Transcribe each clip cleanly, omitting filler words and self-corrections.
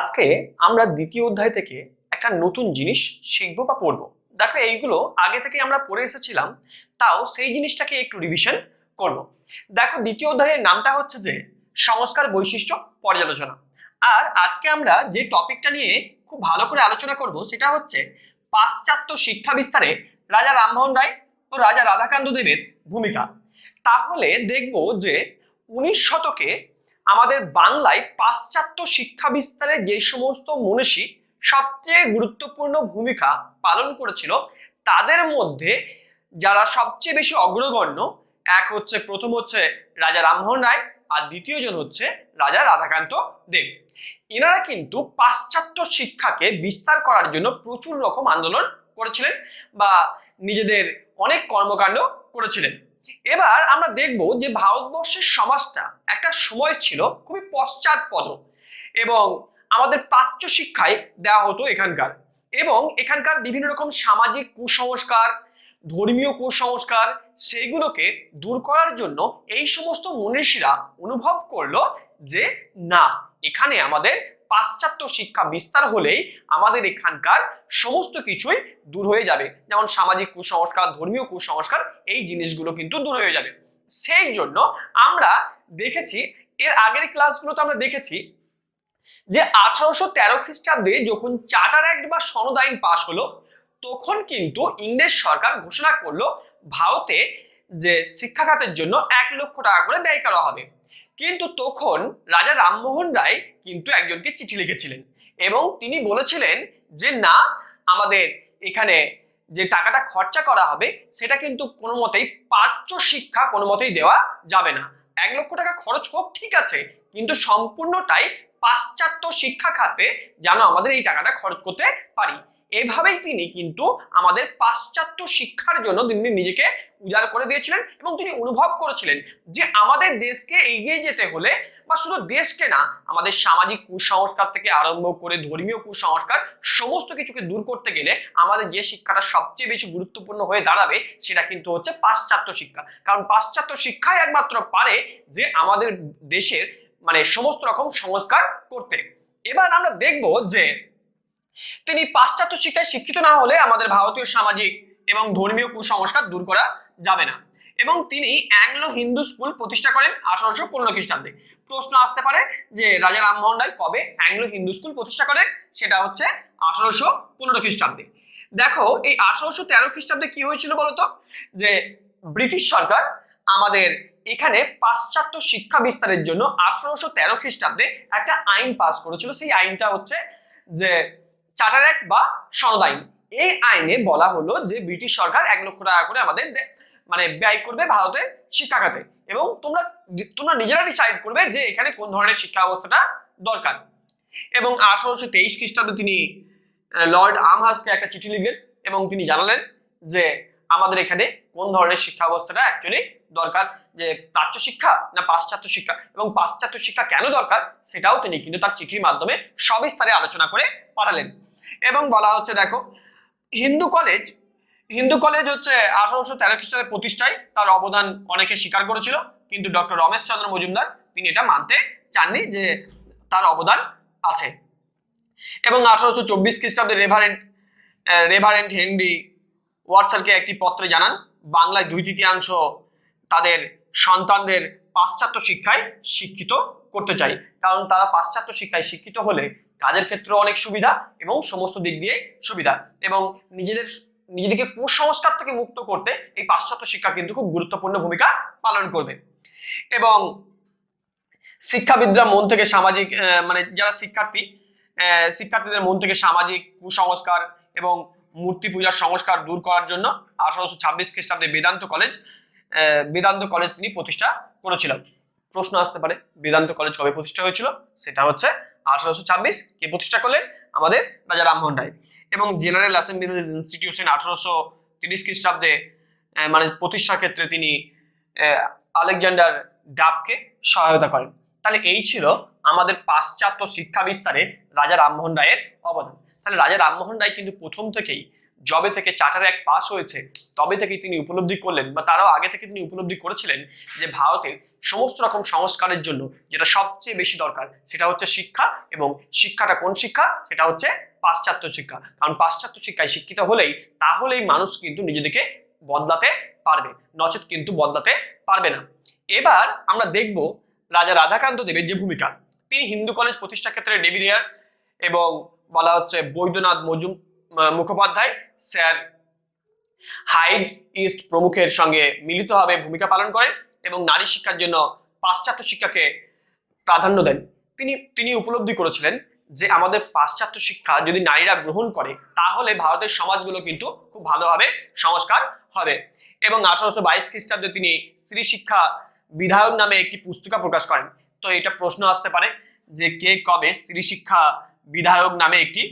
আজকে আমরা দ্বিতীয় অধ্যায় থেকে একটা নতুন জিনিস শিখবো বা পড়বো। দেখো, এইগুলো আগে থেকে আমরা পড়ে এসেছিলাম, তাও সেই জিনিসটাকে একটু রিভিশন করব। দেখো, দ্বিতীয় অধ্যায়ের নামটা হচ্ছে যে সংস্কার বৈশিষ্ট্য পর্যালোচনা। আর আজকে আমরা যে টপিকটা নিয়ে খুব ভালো করে আলোচনা করব সেটা হচ্ছে পাশ্চাত্য শিক্ষা বিস্তারে রাজা রামমোহন রায় ও রাজা রাধাকান্ত দেবের ভূমিকা। তাহলে দেখব যে 19 শতকে আমাদের বাংলায় পাশ্চাত্য শিক্ষা বিস্তারে যে সমস্ত মনীষী সবচেয়ে গুরুত্বপূর্ণ ভূমিকা পালন করেছিল তাদের মধ্যে যারা সবচেয়ে বেশি অগ্রগণ্য, প্রথম হচ্ছে রাজা রামমোহন রায়, আর দ্বিতীয় জন হচ্ছে রাজা রাধাকান্ত দেব। এনারা কিন্তু পাশ্চাত্য শিক্ষাকে বিস্তার করার জন্য প্রচুর রকম আন্দোলন করেছিলেন বা নিজেদের অনেক কর্মকাণ্ড করেছিলেন। এবার আমরা দেখব যে ভারতবর্ষের সমাজটা একটা সময় ছিল খুবই পশ্চাৎপদ এবং আমাদের প্রাচ্য শিক্ষায় দেওয়া হতো এখানকার, এবং এখানকার বিভিন্ন রকম সামাজিক কুসংস্কার, ধর্মীয় কুসংস্কার, সেইগুলোকে দূর করার জন্য এই সমস্ত মনীষীরা অনুভব করলো যে না, এখানে আমাদের পাশ্চাত্য শিক্ষা বিস্তার হলেই আমাদের এখানকার সমস্ত কিছুই দূর হয়ে যাবে, যেমন সামাজিক কুসংস্কার, ধর্মীয় কুসংস্কার, এই জিনিসগুলো কিন্তু দূর হয়ে যাবে। সেই জন্য আমরা দেখেছি, এর আগের ক্লাসগুলোতে আমরা দেখেছি যে 1813 খ্রিস্টাব্দে যখন চার্টার অ্যাক্ট বা সনদ আইন পাশ হলো, তখন কিন্তু ইংরেজ সরকার ঘোষণা করলো ভারতে যে শিক্ষা খাতের জন্য 1 লক্ষ টাকা করে ব্যয় করা হবে। কিন্তু তখন রাজা রামমোহন রায় কিন্তু একজনকে চিঠি লিখেছিলেন এবং তিনি বলেছিলেন যে না, আমাদের এখানে যে টাকাটা খরচা করা হবে সেটা কিন্তু কোনো মতেই প্রাচ্য শিক্ষা কোনো মতেই দেওয়া যাবে না। 1 লক্ষ টাকা খরচ হোক, ঠিক আছে, কিন্তু সম্পূর্ণটাই পাশ্চাত্য শিক্ষা খাতে যেন আমাদের এই টাকাটা খরচ করতে পারি। এভাবেই তিনি কিন্তু আমাদের পাশ্চাত্য শিক্ষার জন্য তিনি নিজেকে উজাড় করে দিয়েছিলেন এবং তিনি অনুভব করেছিলেন যে আমাদের দেশকে এগিয়ে যেতে হলে, বা শুধু দেশকে না, আমাদের সামাজিক কুসংস্কার থেকে আরম্ভ করে ধর্মীয় কুসংস্কার সমস্ত কিছুকে দূর করতে গেলে আমাদের যে শিক্ষাটা সবচেয়ে বেশি গুরুত্বপূর্ণ হয়ে দাঁড়াবে সেটা কিন্তু হচ্ছে পাশ্চাত্য শিক্ষা। কারণ পাশ্চাত্য শিক্ষাই একমাত্র পারে যে আমাদের দেশের সমস্ত রকম সংস্কার করতে। এবার আমরা দেখব যে তিনি পাশ্চাত্য শিক্ষায় শিক্ষিত না হলে আমাদের ভারতীয় সামাজিক এবং ধর্মীয় কুসংস্কার দূর করা যাবে না, এবং তিনি অ্যাংলো হিন্দু স্কুল প্রতিষ্ঠা করেন 1815 খ্রিস্টাব্দে। প্রশ্ন আসতে পারে যে রাজা রামমোহন রায় কবে অ্যাংলো হিন্দু স্কুল প্রতিষ্ঠা করেন, সেটা হচ্ছে 1815 খ্রিস্টাব্দে। দেখো, এই 1813 খ্রিস্টাব্দে কি হয়েছিল বলতো, যে ব্রিটিশ সরকার আমাদের এখানে পাশ্চাত্য শিক্ষা বিস্তারের জন্য 1813 খ্রিস্টাব্দে একটা আইন পাস করেছিল। সেই আইনটা হচ্ছে যে চার্টার অ্যাক্ট বা সনদ আইন। এই আইনে বলা হলো যে ব্রিটিশ সরকার 1 লক্ষ টাকা করে আমাদের ব্যয় করবে ভারতের শিক্ষা খাতে, এবং তোমরা নিজেরা ডিসাইড করবে যে এখানে কোন ধরনের শিক্ষা ব্যবস্থাটা দরকার। এবং 1823 খ্রিস্টাব্দে তিনি লর্ড আমহার্স্টকে একটা চিঠি লিখলেন এবং তিনি জানালেন যে আমাদের এখানে কোন ধরনের শিক্ষা ব্যবস্থাটা অ্যাকচুয়ালি দরকার, যে প্রাচ্য শিক্ষা না পাশ্চাত্য শিক্ষা, এবং পাশ্চাত্য শিক্ষা কেন দরকার সেটাও তিনি কিন্তু তার চিঠির মাধ্যমে সবিস্তারে আলোচনা করে পাঠালেন। এবং বলা হচ্ছে, দেখো, হিন্দু কলেজ হচ্ছে 1813 খ্রিস্টাব্দের প্রতিষ্ঠায় তার অবদান অনেকে স্বীকার করেছিল, কিন্তু ডক্টর রমেশ চন্দ্র মজুমদার তিনি এটা মানতে চাননি যে তার অবদান আছে। এবং 1824 খ্রিস্টাব্দে রেভারেন্ড হেনরি ওয়াটসনকে একটি পত্রে জানান বাংলায় 2/3 তাদের সন্তানদের পাশ্চাত্য শিক্ষায় শিক্ষিত করতে চাই, কারণ তারা পাশ্চাত্য শিক্ষায় শিক্ষিত হলে কাজের ক্ষেত্রে অনেক সুবিধা এবং সমস্ত দিক দিয়ে সুবিধা, এবং নিজেদেরকে কুসংস্কার থেকে মুক্ত করতে এই পাশ্চাত্য শিক্ষা কিন্তু খুব গুরুত্বপূর্ণ ভূমিকা পালন করবে। এবং শিক্ষাবিদরা মন থেকে সামাজিক যারা শিক্ষার্থীদের মন থেকে সামাজিক কুসংস্কার এবং মূর্তি পূজার সংস্কার দূর করার জন্য 1826 খ্রিস্টাব্দে বেদান্ত কলেজ তিনি প্রতিষ্ঠা করেছিলেন। প্রশ্ন আসতে পারে বেদান্ত কলেজ কবে প্রতিষ্ঠা হয়েছিল, সেটা হচ্ছে 1826। কে প্রতিষ্ঠা করলেন? আমাদের রাজা রামমোহন রায়। এবং জেনারেল অ্যাসেম্বলি ইনস্টিটিউশন 1830 খ্রিস্টাব্দে প্রতিষ্ঠার ক্ষেত্রে তিনি আলেকজান্ডার ডাবকে সহায়তা করেন। তাহলে এই ছিল আমাদের পাশ্চাত্য শিক্ষা বিস্তারে রাজা রামমোহন রায়ের অবদান। তাহলে রাজা রামমোহন রায় কিন্তু প্রথম থেকেই যবে থেকে চার্টার অ্যাক্ট পাস হয়েছে তবে থেকেই তিনি উপলব্ধি করলেন, বা তারাও আগে থেকে তিনি উপলব্ধি করেছিলেন যে ভারতের সমস্ত রকম সংস্কারের জন্য যেটা সবচেয়ে বেশি দরকার সেটা হচ্ছে শিক্ষা, এবং শিক্ষাটা কোন শিক্ষা, সেটা হচ্ছে পাশ্চাত্য শিক্ষা। কারণ পাশ্চাত্য শিক্ষায় শিক্ষিত তাহলেই মানুষ কিন্তু নিজেদেরকে বদলাতে পারবে, নচেত কিন্তু বদলাতে পারবে না। এবার আমরা দেখব রাজা রাধাকান্ত দেবের যে ভূমিকা। তিনি হিন্দু কলেজ প্রতিষ্ঠার ক্ষেত্রে ডেভিড হেয়ার এবং বলা হচ্ছে Baidyanath Mukhopadhyay, sir Hyde East প্রমুখের সঙ্গে মিলিতভাবে ভূমিকা পালন করেন এবং নারী শিক্ষার জন্য পাশ্চাত্য শিক্ষাকে প্রাধান্য দেন। তিনি উপলব্ধি করেছিলেন যে আমাদের পাশ্চাত্য শিক্ষা যদি নারীরা গ্রহণ করে তাহলে ভারতের সমাজগুলো কিন্তু খুব ভালোভাবে সংস্কার হবে। এবং 1822 খ্রিস্টাব্দে তিনি স্ত্রী শিক্ষা বিধায়ক নামে একটি পুস্তিকা প্রকাশ করেন। তো এটা প্রশ্ন আসতে পারে যে কে কবে স্ত্রী শিক্ষা বিধায়ক নামে একটি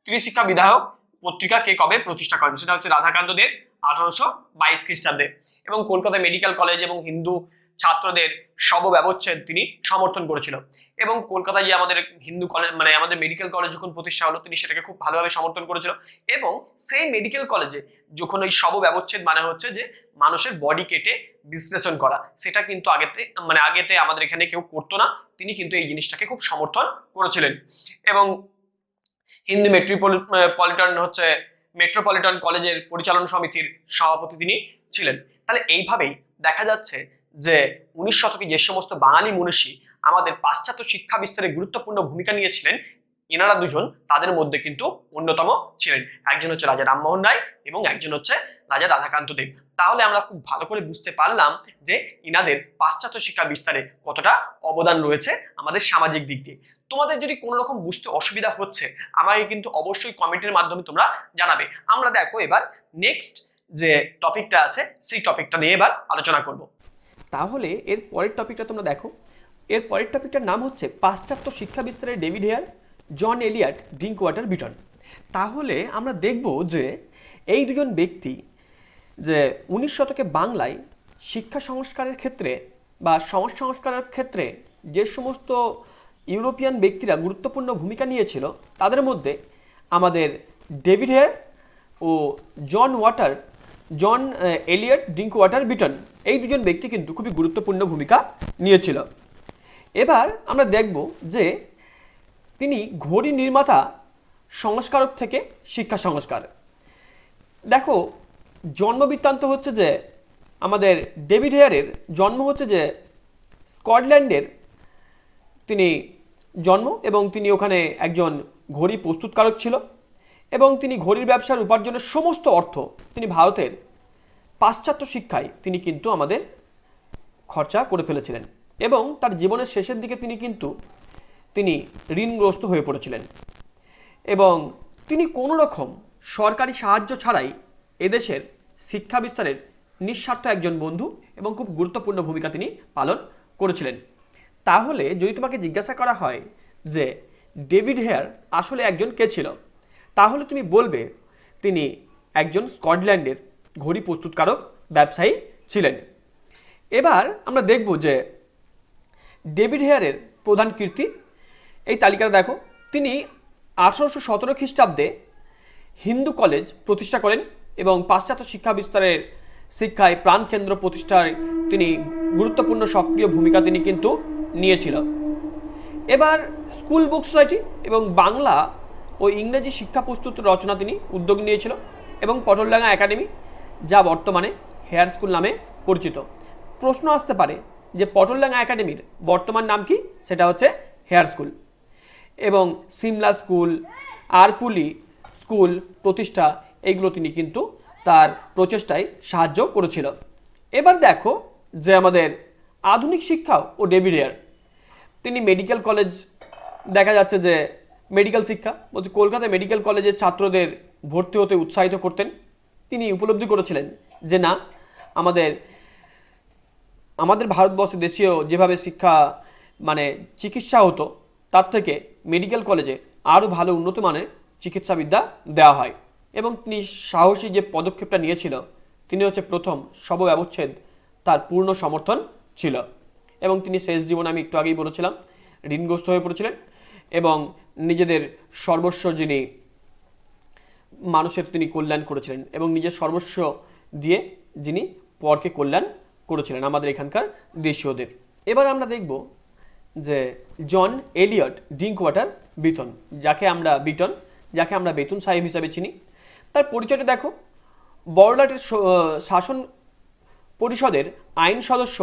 স্ত্রী শিক্ষা বিধায়ক পত্রিকা কে কবে প্রতিষ্ঠা করেন, সেটা হচ্ছে রাধাকান্ত দেব 1822 খ্রিস্টাব্দে। এবং কলকাতা মেডিকেল কলেজ এবং হিন্দু ছাত্রদের শব ব্যবচ্ছেদ তিনি সমর্থন করেছিল। এবং কলকাতায় যে আমাদের হিন্দু কলেজ আমাদের মেডিকেল কলেজ যখন প্রতিষ্ঠা হলো তিনি সেটাকে খুব ভালোভাবে সমর্থন করেছিল। এবং সেই মেডিকেল কলেজে যখন ওই শব ব্যবচ্ছেদ হচ্ছে যে মানুষের বডি কেটে বিশ্লেষণ করা, সেটা কিন্তু আগেতে আমাদের এখানে কেউ করতো না, তিনি কিন্তু এই জিনিসটাকে খুব সমর্থন করেছিলেন। এবং হিন্দু মেট্রোপলিটন কলেজের পরিচালন সমিতির সভাপতি তিনি ছিলেন। তাহলে এইভাবেই দেখা যাচ্ছে যে 19 শতকে যে সমস্ত বাঙালি মনীষী আমাদের পাশ্চাত্য শিক্ষা বিস্তারে গুরুত্বপূর্ণ ভূমিকা নিয়েছিলেন, এনারা দুজন তাদের মধ্যে কিন্তু অন্যতম ছিলেন। একজন হচ্ছে রাজা রামমোহন রায় এবং একজন হচ্ছে রাজা রাধাকান্ত দেব। তাহলে আমরা খুব ভালো করে বুঝতে পারলাম যে ইনাদের পাশ্চাত্য শিক্ষা বিস্তারে কতটা অবদান রয়েছে আমাদের সামাজিক দিক দিয়ে। তোমাদের যদি কোনো রকম বুঝতে অসুবিধা হচ্ছে আমাকে কিন্তু অবশ্যই কমেন্টের মাধ্যমে তোমরা জানাবে। আমরা দেখো এবার নেক্সট যে টপিকটা আছে সেই টপিকটা নিয়ে এবার আলোচনা করব। তাহলে এর পরের টপিকটা তোমরা দেখো। এর পরের টপিকটার নাম হচ্ছে পাশ্চাত্য শিক্ষা বিস্তারে ডেভিড হেয়ার, জন এলিয়ট, ড্রিঙ্কওয়াটার বিটন। তাহলে আমরা দেখব যে এই দুজন ব্যক্তি যে 19 শতকে বাংলায় শিক্ষা সংস্কারের ক্ষেত্রে বা সমাজ সংস্কারের ক্ষেত্রে যে সমস্ত ইউরোপিয়ান ব্যক্তিরা গুরুত্বপূর্ণ ভূমিকা নিয়েছিল তাদের মধ্যে আমাদের ডেভিড হেয়ার ও জন এলিয়ট, ড্রিঙ্কওয়াটার বিটন এই দুজন ব্যক্তি কিন্তু খুবই গুরুত্বপূর্ণ ভূমিকা নিয়েছিল। এবার আমরা দেখব যে তিনি ঘড়ি নির্মাতা সংস্কারক থেকে শিক্ষা সংস্কার। দেখো জন্মবৃত্তান্ত হচ্ছে যে আমাদের ডেভিড হেয়ারের জন্ম হচ্ছে যে স্কটল্যান্ডের তিনি জন্ম, এবং তিনি ওখানে একজন ঘড়ি প্রস্তুতকারক ছিল এবং তিনি ঘড়ির ব্যবসার উপার্জনের সমস্ত অর্থ তিনি ভারতের পাশ্চাত্য শিক্ষায় তিনি কিন্তু আমাদের খরচা করে ফেলেছিলেন। এবং তার জীবনের শেষের দিকে তিনি ঋণগ্রস্ত হয়ে পড়েছিলেন এবং তিনি কোনো রকম সরকারি সাহায্য ছাড়াই এদেশের শিক্ষা বিস্তারের নিঃস্বার্থ একজন বন্ধু এবং খুব গুরুত্বপূর্ণ ভূমিকা তিনি পালন করেছিলেন। তাহলে যদি তোমাকে জিজ্ঞাসা করা হয় যে ডেভিড হেয়ার আসলে একজন কে ছিল, তাহলে তুমি বলবে তিনি একজন স্কটল্যান্ডের ঘড়ি প্রস্তুতকারক ব্যবসায়ী ছিলেন। এবার আমরা দেখব যে ডেভিড হেয়ারের প্রধান কীর্তি এই তালিকাটা দেখো। তিনি 1817 খ্রিস্টাব্দে হিন্দু কলেজ প্রতিষ্ঠা করেন এবং পাশ্চাত্য শিক্ষা বিস্তারের শিক্ষায় প্রাণকেন্দ্র প্রতিষ্ঠায় তিনি গুরুত্বপূর্ণ সক্রিয় ভূমিকা তিনি কিন্তু নিয়েছিল। এবার স্কুল বুক সোসাইটি এবং বাংলা ও ইংরেজি শিক্ষা প্রস্তুত রচনা তিনি উদ্যোগ নিয়েছিল এবং পটলডাঙ্গা একাডেমি, যা বর্তমানে হেয়ার স্কুল নামে পরিচিত। প্রশ্ন আসতে পারে যে পটলডাঙ্গা একাডেমির বর্তমান নাম কি, সেটা হচ্ছে হেয়ার স্কুল। এবং সিমলা স্কুল, আরপুলি স্কুল প্রতিষ্ঠা এইগুলো তিনি কিন্তু তার প্রচেষ্টায় সাহায্য করেছিল। এবার দেখো যে আমাদের আধুনিক শিক্ষা ও ডেভিড হেয়ার, তিনি মেডিকেল কলেজ দেখা যাচ্ছে যে মেডিকেল শিক্ষা বলতে কলকাতা মেডিকেল কলেজের ছাত্রদের ভর্তি হতে উৎসাহিত করতেন। তিনি উপলব্ধি করেছিলেন যে না, আমাদের ভারতবর্ষে দেশীয় যেভাবে শিক্ষা চিকিৎসা হতো তার থেকে মেডিকেল কলেজে আরও ভালো উন্নত মানের চিকিৎসাবিদ্যা দেওয়া হয়। এবং তিনি সাহসী যে পদক্ষেপটা নিয়েছিল, তিনি হচ্ছে প্রথম শব ব্যবচ্ছেদ তার পূর্ণ সমর্থন ছিল। এবং তিনি শেষ জীবনে, আমি একটু আগেই বলেছিলাম, ঋণগ্রস্ত হয়ে পড়েছিলেন এবং নিজেদের সর্বস্ব যিনি মানুষের তিনি কল্যাণ করেছিলেন এবং নিজের সর্বস্ব দিয়ে যিনি পরকে কল্যাণ করেছিলেন আমাদের এখানকার দেশীয়দের। এবার আমরা দেখব যে জন এলিয়ট ড্রিঙ্কওয়াটার বিটন, যাকে আমরা বেতন সাহেব হিসাবে চিনি, তার পরিচয়টা দেখো। বড়লাটের শাসন পরিষদের আইন সদস্য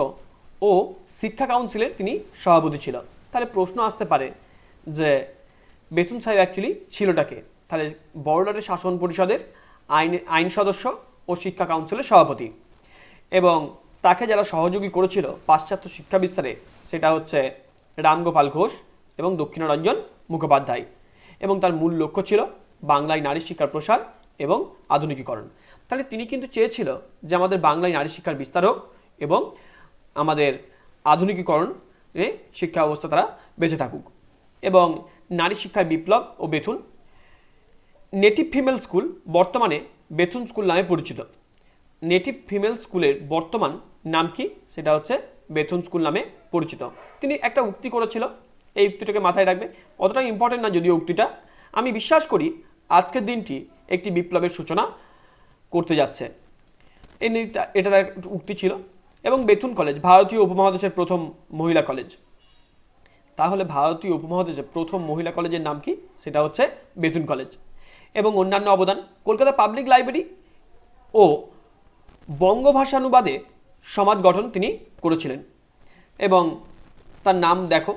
ও শিক্ষা কাউন্সিলের তিনি সভাপতি ছিল। তাহলে প্রশ্ন আসতে পারে যে বেতন সাহেব অ্যাকচুয়ালি ছিলটাকে? তাহলে বড়লাটের শাসন পরিষদের আইন সদস্য ও শিক্ষা কাউন্সিলের সভাপতি, এবং তাকে যারা সহযোগী করেছিল পাশ্চাত্য শিক্ষা বিস্তারে সেটা হচ্ছে রামগোপাল ঘোষ এবং দক্ষিণারঞ্জন মুখোপাধ্যায়, এবং তার মূল লক্ষ্য ছিল বাংলায় নারী শিক্ষার প্রসার এবং আধুনিকীকরণ। তাহলে তিনি কিন্তু চেয়েছিল যে আমাদের বাংলায় নারী শিক্ষার বিস্তার হোক এবং আমাদের আধুনিকীকরণে শিক্ষা ব্যবস্থা তারা বেঁচে থাকুক। এবং নারী শিক্ষার বিপ্লব ও বেথুন। নেটিভ ফিমেল স্কুল বর্তমানে বেথুন স্কুল নামে পরিচিত। নেটিভ ফিমেল স্কুলের বর্তমান নাম কি? সেটা হচ্ছে বেথুন স্কুল নামে পরিচিত। তিনি একটা উক্তি করেছিল, এই উক্তিটাকে মাথায় রাখবে, অতটা ইম্পর্টেন্ট না যদিও উক্তিটা। আমি বিশ্বাস করি আজকের দিনটি একটি বিপ্লবের সূচনা করতে যাচ্ছে, এটা তার উক্তি ছিল। এবং বেথুন কলেজ ভারতীয় উপমহাদেশের প্রথম মহিলা কলেজ। তাহলে ভারতীয় উপমহাদেশের প্রথম মহিলা কলেজের নাম কি? সেটা হচ্ছে বেথুন কলেজ। এবং অন্যান্য অবদান, কলকাতা পাবলিক লাইব্রেরি ও বঙ্গভাষানুবাদে সমাজ গঠন তিনি করেছিলেন। এবং তার নাম দেখো,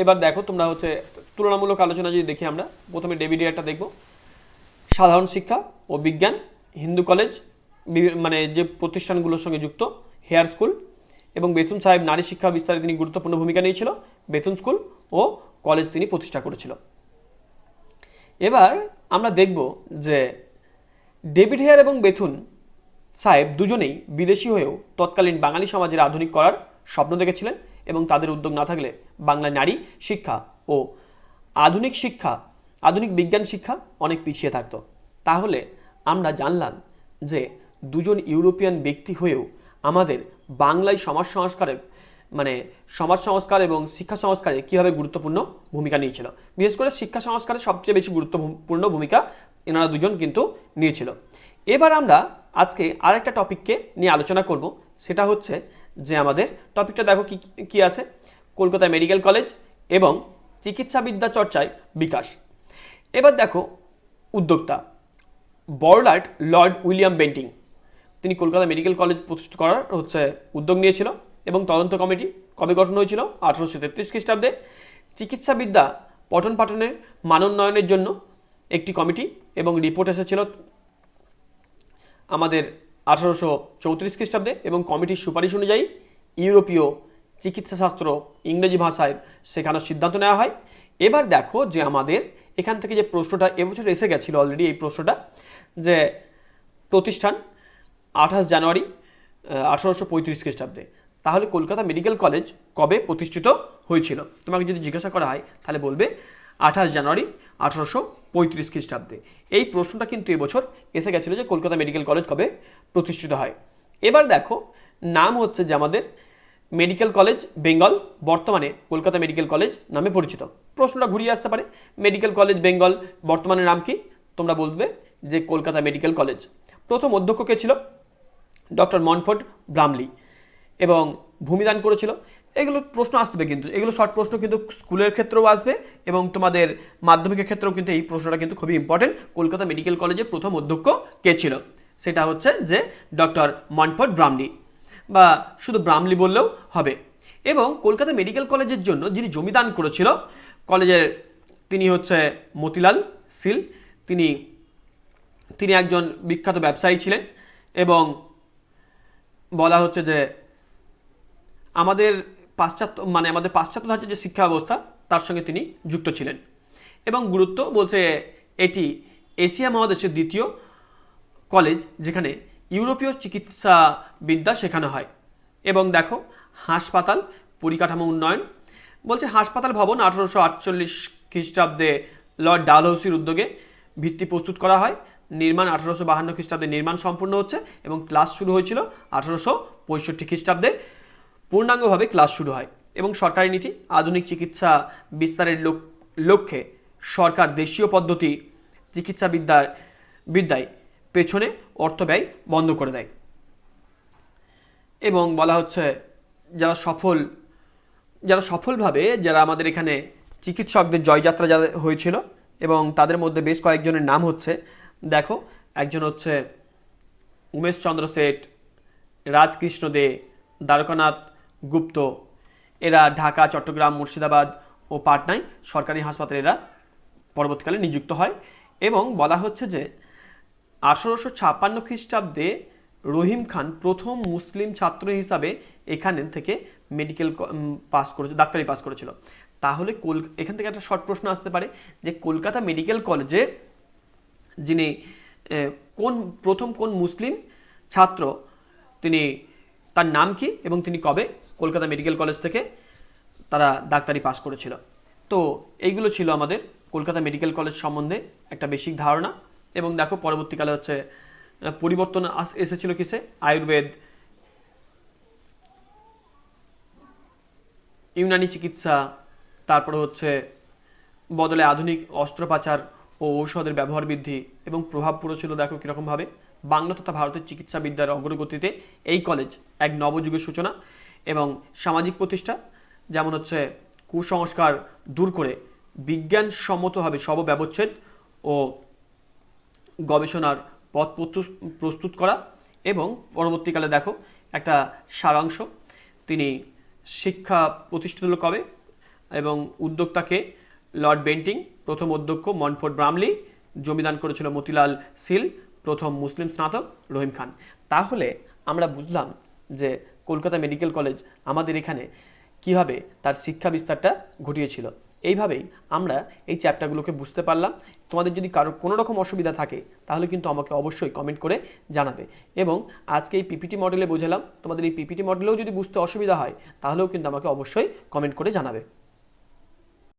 এবার দেখো তোমরা হচ্ছে তুলনামূলক আলোচনা যদি দেখি আমরা প্রথমে ডেভিডিয়ারটা দেখব। সাধারণ শিক্ষা ও বিজ্ঞান, হিন্দু কলেজ, মানে যে প্রতিষ্ঠানগুলোর সঙ্গে যুক্ত, হেয়ার স্কুল, এবং বেথুন সাহেব নারী শিক্ষা বিস্তারে তিনি গুরুত্বপূর্ণ ভূমিকা নিয়েছিল। বেথুন স্কুল ও কলেজ তিনি প্রতিষ্ঠা করেছিল। এবার আমরা দেখব যে ডেভিড হেয়ার এবং বেথুন সাহেব দুজনেই বিদেশি হয়েও তৎকালীন বাঙালি সমাজের আধুনিক করার স্বপ্ন দেখেছিলেন, এবং তাদের উদ্যোগ না থাকলে বাংলায় নারী শিক্ষা ও আধুনিক বিজ্ঞান শিক্ষা অনেক পিছিয়ে থাকতো। তাহলে আমরা জানলাম যে দুজন ইউরোপিয়ান ব্যক্তি হয়েও আমাদের বাংলায় সমাজ সংস্কার এবং শিক্ষা সংস্কারে কীভাবে গুরুত্বপূর্ণ ভূমিকা নিয়েছিল। বিশেষ করে শিক্ষা সংস্কারে সবচেয়ে বেশি গুরুত্বপূর্ণ ভূমিকা এনারা দুজন কিন্তু নিয়েছিল। এবার আমরা আজকে আরেকটা টপিককে নিয়ে আলোচনা করব, সেটা হচ্ছে যে আমাদের টপিকটা দেখো কি আছে, কলকাতা মেডিকেল কলেজ এবং চিকিৎসাবিদ্যা চর্চায় বিকাশ। এবার দেখো উদ্যোক্তা বড়লাট লর্ড উইলিয়াম বেন্টিং, তিনি কলকাতা মেডিকেল কলেজ প্রতিষ্ঠা করার উদ্যোগ নিয়েছিল, এবং তদন্ত কমিটি কবে গঠন হয়েছিল? 1833 খ্রিস্টাব্দে। চিকিৎসাবিদ্যা পঠন পাঠনের মানোন্নয়নের জন্য একটি কমিটি এবং রিপোর্ট এসেছিল আমাদের 1834 খ্রিস্টাব্দে, এবং কমিটির সুপারিশ অনুযায়ী ইউরোপীয় চিকিৎসাশাস্ত্র ইংরেজি ভাষায় শেখানোর সিদ্ধান্ত নেওয়া হয়। এবার দেখো যে আমাদের এখান থেকে যে প্রশ্নটা এবছর এসে গেছিলো অলরেডি, এই প্রশ্নটা যে প্রতিষ্ঠান 28 জানুয়ারি 1835 খ্রিস্টাব্দে। তাহলে কলকাতা মেডিকেল কলেজ কবে প্রতিষ্ঠিত হয়েছিল? তোমাকে যদি জিজ্ঞাসা করা হয় তাহলে বলবে 28 জানুয়ারি 1835 খ্রিস্টাব্দে। এই প্রশ্নটা কিন্তু এবছর এসে গেছিলো যে কলকাতা মেডিকেল কলেজ কবে প্রতিষ্ঠিত হয়। এবার দেখো নাম হচ্ছে যে আমাদের মেডিকেল কলেজ বেঙ্গল, বর্তমানে কলকাতা মেডিকেল কলেজ নামে পরিচিত। প্রশ্নটা ঘুরিয়ে আসতে পারে, মেডিকেল কলেজ বেঙ্গল বর্তমানে নাম কি? তোমরা বলবে যে কলকাতা মেডিকেল কলেজ। প্রথম অধ্যক্ষ কে ছিল? ডক্টর মন্টফোর্ড ব্রামলি, এবং ভূমিদান করেছিল। এগুলো প্রশ্ন আসবে, কিন্তু এগুলো শর্ট প্রশ্ন কিন্তু স্কুলের ক্ষেত্রেও আসবে এবং তোমাদের মাধ্যমিকের ক্ষেত্রেও কিন্তু এই প্রশ্নটা কিন্তু খুবই ইম্পর্টেন্ট। কলকাতা মেডিকেল কলেজের প্রথম অধ্যক্ষ কে ছিল? সেটা হচ্ছে যে ডক্টর মন্টফোর্ড ব্রামলি, বা শুধু ব্রামলি বললেও হবে। এবং কলকাতা মেডিকেল কলেজের জন্য যিনি জমিদান করেছিল কলেজের, তিনি হচ্ছে মতিলাল সিল। তিনি একজন বিখ্যাত ব্যবসায়ী ছিলেন, এবং বলা হচ্ছে যে আমাদের পাশ্চাত্য ধাঁচের যে শিক্ষা ব্যবস্থা তার সঙ্গে তিনি যুক্ত ছিলেন। এবং গুরুত্ব বলছে এটি এশিয়া মহাদেশের দ্বিতীয় কলেজ যেখানে ইউরোপীয় চিকিৎসাবিদ্যা শেখানো হয়। এবং দেখো হাসপাতাল পরিকাঠামো উন্নয়ন বলছে, হাসপাতাল ভবন 1848 খ্রিস্টাব্দে লর্ড ডালহৌসির উদ্যোগে ভিত্তি প্রস্তুত করা হয়। নির্মাণ 1852 খ্রিস্টাব্দে নির্মাণ সম্পূর্ণ হচ্ছে, এবং ক্লাস শুরু হয়েছিল 1865 খ্রিস্টাব্দে পূর্ণাঙ্গভাবে ক্লাস শুরু হয়। এবং সরকারি নীতি, আধুনিক চিকিৎসা বিস্তারের লক্ষ্যে সরকার দেশীয় পদ্ধতি চিকিৎসা বিদ্যায় পেছনে অর্থ ব্যয় বন্ধ করে দেয়। এবং বলা হচ্ছে যারা সফলভাবে যারা আমাদের এখানে চিকিৎসকদের জয়যাত্রা যারা হয়েছিল এবং তাদের মধ্যে বেশ কয়েকজনের নাম হচ্ছে, দেখো একজন হচ্ছে উমেশ চন্দ্র শেঠ, রাজকৃষ্ণ দে, দ্বারকানাথ গুপ্ত। এরা ঢাকা, চট্টগ্রাম, মুর্শিদাবাদ ও পাটনায় সরকারি হাসপাতালে এরা পরবর্তীকালে নিযুক্ত হয়। এবং বলা হচ্ছে যে 1856 খ্রিস্টাব্দে রহিম খান প্রথম মুসলিম ছাত্র হিসাবে এখানে থেকে মেডিকেল পাস করেছে, ডাক্তারি পাস করেছিল। তাহলে এখান থেকে একটা শর্ট প্রশ্ন আসতে পারে যে কলকাতা মেডিকেল কলেজে যিনি প্রথম কোন মুসলিম ছাত্র, তার নাম কি এবং তিনি কবে কলকাতা মেডিকেল কলেজ থেকে তারা ডাক্তারি পাস করেছিল। তো এইগুলো ছিল আমাদের কলকাতা মেডিকেল কলেজ সম্বন্ধে একটা বেসিক ধারণা। এবং দেখো পরবর্তীকালে হচ্ছে পরিবর্তন এসেছিল কিসে, আয়ুর্বেদ, ইউনানি চিকিৎসা, তারপরে হচ্ছে বদলে আধুনিক অস্ত্রোপচার ও ঔষধের ব্যবহার বৃদ্ধি এবং প্রভাব পড়েছিল দেখো কীরকমভাবে বাংলা তথা ভারতের চিকিৎসা বিদ্যার অগ্রগতিতে এই কলেজ এক নবযুগের সূচনা এবং সামাজিক প্রতিষ্ঠা, যেমন হচ্ছে কুসংস্কার দূর করে বিজ্ঞানসম্মতভাবে ব্যবচ্ছেদ ও গবেষণার পথ প্রস্তুত করা। এবং পরবর্তীকালে দেখো একটা সারাংশ, তিনি শিক্ষা প্রতিষ্ঠিত হলো কবে এবং উদ্যোক্তাকে লর্ড বেন্টিং, প্রথম অধ্যক্ষ মন্টফোর্ড ব্রামলি, জমিদান করেছিল মতিলাল সিল, প্রথম মুসলিম স্নাতক রহিম খান। তাহলে আমরা বুঝলাম যে কলকাতা মেডিকেল কলেজ আমাদের এখানে কীভাবে তার শিক্ষা বিস্তারটা ঘটিয়েছিল। এইভাবেই আমরা এই চ্যাপ্টারগুলোকে বুঝতে পারলাম। তোমাদের যদি কারো কোনো রকম অসুবিধা থাকে তাহলে কিন্তু আমাকে অবশ্যই কমেন্ট করে জানাবে। এবং আজকে এই পিপিটি মডেলে বোঝালাম, তোমাদের এই পিপিটি মডেলেও যদি বুঝতে অসুবিধা হয় তাহলেও কিন্তু আমাকে অবশ্যই কমেন্ট করে জানাবে।